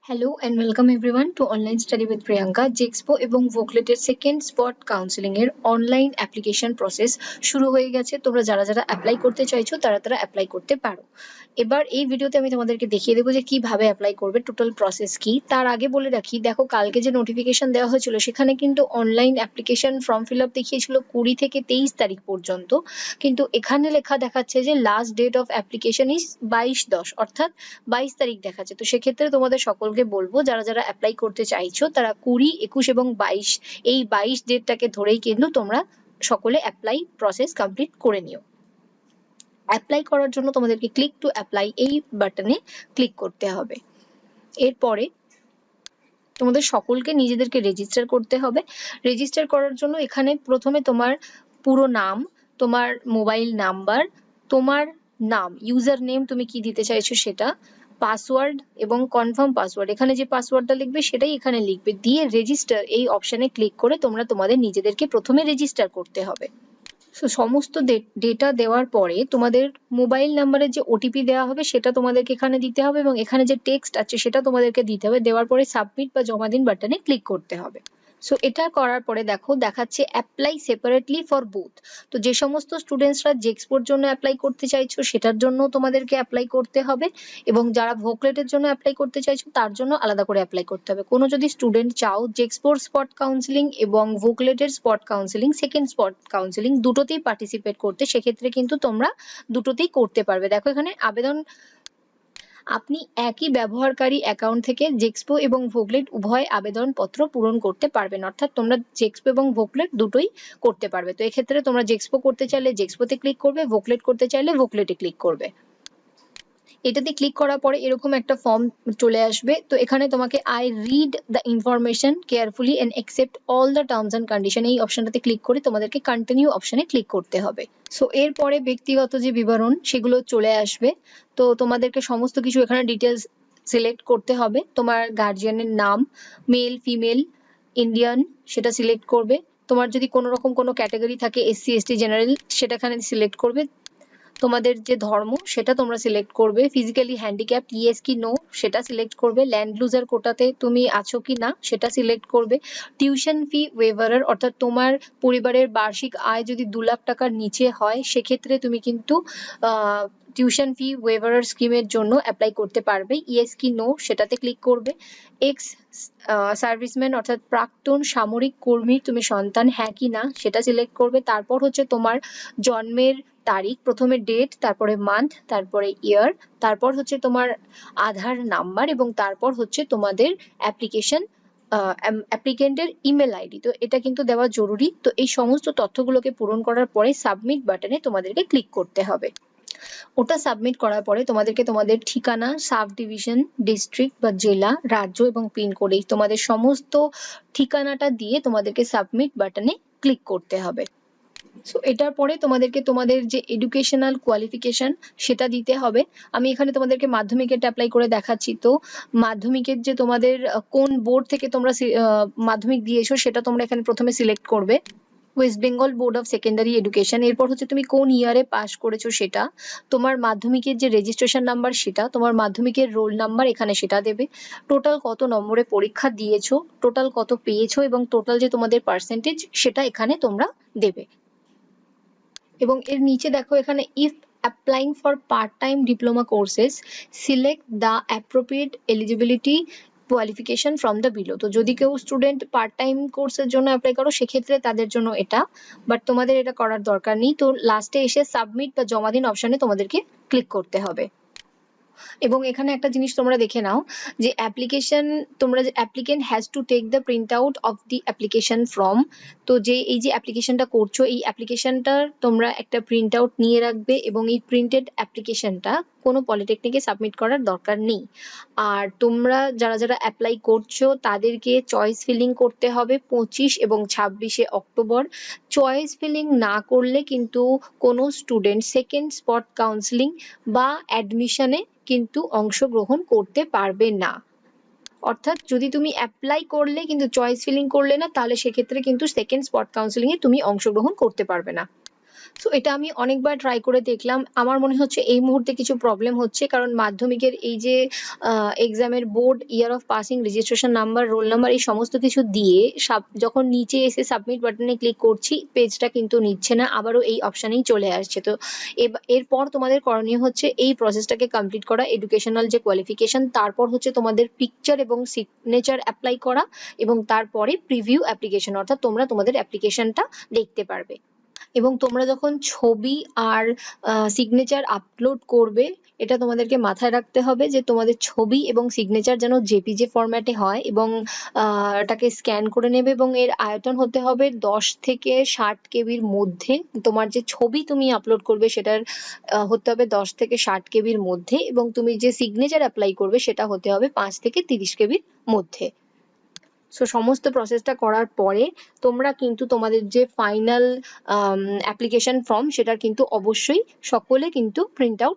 Hello and welcome everyone to Online Study with Priyanka. Jexpo এবং ভোকলেটের second spot counselling এর online application process শুরু হয়ে গেছে। তোমরা যারা অ্যাপ্লাই করতে চাইছো তারা অ্যাপ্লাই করতে পারো। এবার এই ভিডিওতে আমি তোমাদেরকে দেখিয়ে দেবো যে কিভাবে অ্যাপ্লাই করবে, টোটাল প্রসেস কি। তার আগে বলে রাখি, দেখো কালকে যে নোটিফিকেশন দেওয়া হয়েছিল সেখানে কিন্তু online application form fill up দেখিয়েছিল 20 থেকে 23 তারিখ পর্যন্ত, কিন্তু এখানে লেখা দেখাচ্ছে যে last date of application is 22/10 অর্থাৎ 22 তারিখ দেখাচ্ছে। তো সেক্ষেত্রে তোমাদের সকলকে বলবো যারা অ্যাপ্লাই করতে চাইছো তারা 20, 21 এবং 22 এই 22 ডেটটাকে ধরেই কিন্তু তোমরা সকলে অ্যাপ্লাই প্রসেস কমপ্লিট করে নিও। অ্যাপ্লাই করার জন্য তোমাদেরকে ক্লিক টু অ্যাপ্লাই এই বাটনে ক্লিক করতে হবে। এরপরে তোমাদের সকলকে নিজেদেরকে রেজিস্টার করতে হবে। রেজিস্টার করার জন্য এখানে প্রথমে তোমার পুরো নাম, তোমার মোবাইল নাম্বার, তোমার নাম, ইউজার নেম তুমি কি দিতে চাইছো সেটা, পাসওয়ার্ড এবং কনফার্ম পাসওয়ার্ড, এখানে যে পাসওয়ার্ডটা লিখবে সেটাই এখানে লিখবে, দিয়ে রেজিস্টার এই অপশনে ক্লিক করে তোমরা তোমাদের নিজেদেরকে প্রথমে রেজিস্টার করতে হবে। সমস্ত ডেটা দেওয়ার পরে তোমাদের মোবাইল নাম্বারের যে ওটিপি দেওয়া হবে সেটা তোমাদেরকে এখানে দিতে হবে এবং এখানে যে টেক্সট আছে সেটা তোমাদেরকে দিতে হবে। দেওয়ার পরে সাবমিট বা জমা দিন বাটনে ক্লিক করতে হবে। এটা করার পরে দেখো দেখাচ্ছে অ্যাপ্লাই সেপারেটলি ফর বোথ। তো যে সমস্ত স্টুডেন্টসরা জেক্সপোর জন্য অ্যাপ্লাই করতে চাইছো সেটার জন্য তোমাদেরকে অ্যাপ্লাই করতে হবে, এবং যারা ভোকলেটের জন্য অ্যাপ্লাই করতে চাইছো তার জন্য আলাদা করে অ্যাপ্লাই করতে হবে। কোনো যদি স্টুডেন্ট চাও জেক্সপোর স্পট কাউন্সিলিং এবং ভোকলেটের spot counselling, second spot counselling দুটোতেই পার্টিসিপেট করতে, সেক্ষেত্রে কিন্তু তোমরা দুটোতেই করতে পারবে। দেখো এখানে আবেদন, আপনি একই ব্যবহারকারী অ্যাকাউন্ট থেকে জেক্সপো এবং ভোকলেট উভয় আবেদনপত্র পূরণ করতে পারবেন, অর্থাৎ তোমরা জেক্সপো এবং ভোকলেট দুটোই করতে পারবে। তো এক্ষেত্রে তোমরা জেক্সপো করতে চাইলে জেক্সপোতে ক্লিক করবে, ভোকলেট করতে চাইলে ভোকলেটে ক্লিক করবে। এটাতে ক্লিক করার পরে এরকম একটা ফর্ম চলে আসবে। তো এখানে তোমাকে I read the information carefully and accept all the terms and condition এই অপশনটাতে ক্লিক করে তোমাদেরকে কন্টিনিউ অপশনে ক্লিক করতে হবে। এরপরে ব্যক্তিগত যে বিবরণ সেগুলো চলে আসবে। তো তোমাদেরকে সমস্ত কিছু এখানে ডিটেলস সিলেক্ট করতে হবে। তোমার গার্জিয়ানের নাম, মেল, ফিমেল, ইন্ডিয়ান, সেটা সিলেক্ট করবে। তোমার যদি কোনো রকম কোনো ক্যাটাগরি থাকে, এসসি, এসটি, জেনারেল, সেটা এখানে সিলেক্ট করবে। তোমাদের যে ধর্ম সেটা তোমরা সিলেক্ট করবে। ফিজিক্যালি হ্যান্ডিক্যাপড ইয়েস কি নো সেটা সিলেক্ট করবে। ল্যান্ড লুজার কোটাতে তুমি আছো কি না সেটা সিলেক্ট করবে। টিউশন ফি ওয়েভারার, অর্থাৎ তোমার পরিবারের বার্ষিক আয় যদি 2 লাখ টাকার নিচে হয় সেক্ষেত্রে তুমি কিন্তু টিউশন ফি ওয়েভারার স্কিমের জন্য অ্যাপ্লাই করতে পারবে। ইয়েস কি নো সেটাতে ক্লিক করবে। এক্স সার্ভিসম্যান অর্থাৎ প্রাক্তন সামরিক কর্মীর তুমি সন্তান, হ্যাঁ কি না সেটা সিলেক্ট করবে। তারপর হচ্ছে তোমার জন্মের তারিখ, প্রথমে ডেট, তারপরে মান্থ, তারপরে ইয়ার, তারপর হচ্ছে তোমার আধার নাম্বার, এবং তারপর হচ্ছে তোমাদের অ্যাপ্লিকেন্টের ইমেল আইডি। তো এটা কিন্তু দেওয়া জরুরি। তো এই সমস্ত তথ্যগুলোকে পূরণ করার পরে সাবমিট বাটনে তোমাদেরকে ক্লিক করতে হবে। ওটা সাবমিট করার পরে তোমাদেরকে তোমাদের ঠিকানা, সাব ডিভিশন, ডিস্ট্রিক্ট বা জেলা, রাজ্য এবং পিনকোড, এই তোমাদের সমস্ত ঠিকানাটা দিয়ে তোমাদেরকে সাবমিট বাটনে ক্লিক করতে হবে। এটার পরে তোমাদেরকে তোমাদের যে এডুকেশনাল কোয়ালিফিকেশন সেটা দিতে হবে। আমি এখানে তোমাদেরকে মাধ্যমিকেরটা অ্যাপ্লাই করে দেখাচ্ছি। তো মাধ্যমিকের যে তোমাদের কোন বোর্ড থেকে তোমরা মাধ্যমিক দিয়েছো সেটা তোমরা এখানে প্রথমে সিলেক্ট করবে। West Bengal board of secondary education. এরপর হচ্ছে তুমি কোন ইয়ারে পাস করেছো সেটা, তোমার মাধ্যমিকের যে রেজিস্ট্রেশন নাম্বার সেটা, তোমার মাধ্যমিকের রোল নাম্বার এখানে সেটা দেবে। টোটাল কত নম্বরে পরীক্ষা দিয়েছো, টোটাল কত পেয়েছো এবং টোটাল যে তোমাদের পার্সেন্টেজ সেটা এখানে তোমরা দেবে। এবং এর নিচে দেখো এখানে if applying for part time diploma courses select the appropriate eligibility qualification from the below. তো যদি কেউ স্টুডেন্ট পার্ট টাইম কোর্সের জন্য অ্যাপ্লাই করো সেক্ষেত্রে তাদের জন্য এটা, বাট তোমাদের এটা করার দরকার নেই। তো লাস্টে এসে সাবমিট বা জমা দিন অপশনে তোমাদেরকে ক্লিক করতে হবে। এবং এখানে একটা জিনিস তোমরা দেখে নাও যে applicant has to take the print out of the application form. তো এই যে অ্যাপ্লিকেশনটা করছো এই অ্যাপ্লিকেশনটার তোমরা একটা প্রিন্ট আউট নিয়ে রাখবে, এবং এই প্রিন্টেড অ্যাপ্লিকেশনটা কোনো পলিটেকনিকে সাবমিট করার দরকার নেই। আর তোমরা যারা অ্যাপ্লাই করছো তাদেরকে চয়েস ফিলিং করতে হবে 25 এবং 26 অক্টোবর। চয়েস ফিলিং না করলে কিন্তু কোনো স্টুডেন্ট সেকেন্ড স্পট কাউন্সিলিং বা অ্যাডমিশনে কিন্তু অংশগ্রহণ করতে পারবে না। অর্থাৎ যদি তুমি অ্যাপ্লাই করলে কিন্তু চয়েস ফিলিং করলে না, তাহলে সেক্ষেত্রে কিন্তু সেকেন্ড স্পট কাউন্সিলিং এ তুমি অংশগ্রহণ করতে পারবে না। সো এটা আমি অনেকবার ট্রাই করে দেখলাম, আমার মনে হচ্ছে এই মুহূর্তে কিছু প্রবলেম হচ্ছে, কারণ মাধ্যমিকের এই যে এক্সামের board, year of passing, registration number, roll number, এই সমস্ত কিছু দিয়ে যখন নিচে এসে সাবমিট বাটনে ক্লিক করছি, পেজটা কিন্তু নিচ্ছে না, আবারও এই অপশানেই চলে আসছে। তো এরপর তোমাদের করণীয় হচ্ছে এই প্রসেসটাকে কমপ্লিট করা, এডুকেশনাল যে কোয়ালিফিকেশন, তারপর হচ্ছে তোমাদের পিকচার এবং সিগনেচার অ্যাপ্লাই করা, এবং তারপরে প্রিভিউ অ্যাপ্লিকেশন, অর্থাৎ তোমরা তোমাদের অ্যাপ্লিকেশনটা দেখতে পারবে। এবং তোমরা যখন ছবি আর সিগনেচার আপলোড করবে, এটা তোমাদেরকে মাথায় রাখতে হবে যে তোমাদের ছবি এবং সিগনেচার যেন জেপিজি ফরম্যাটে হয়, এবং এটাকে স্ক্যান করে নেবে, এবং এর আয়তন হতে হবে 10 থেকে 60 কেবির মধ্যে। তোমার যে ছবি তুমি আপলোড করবে সেটার হতে হবে 10 থেকে 60 কেবির মধ্যে, এবং তুমি যে সিগনেচার অ্যাপ্লাই করবে সেটা হতে হবে 5 থেকে 30 কেবির মধ্যে। সো সমস্ত প্রসেসটা করার পরে তোমরা কিন্তু তোমাদের যে ফাইনাল অ্যাপ্লিকেশন ফর্ম, সেটা কিন্তু অবশ্যই সকলে কিন্তু প্রিন্ট আউট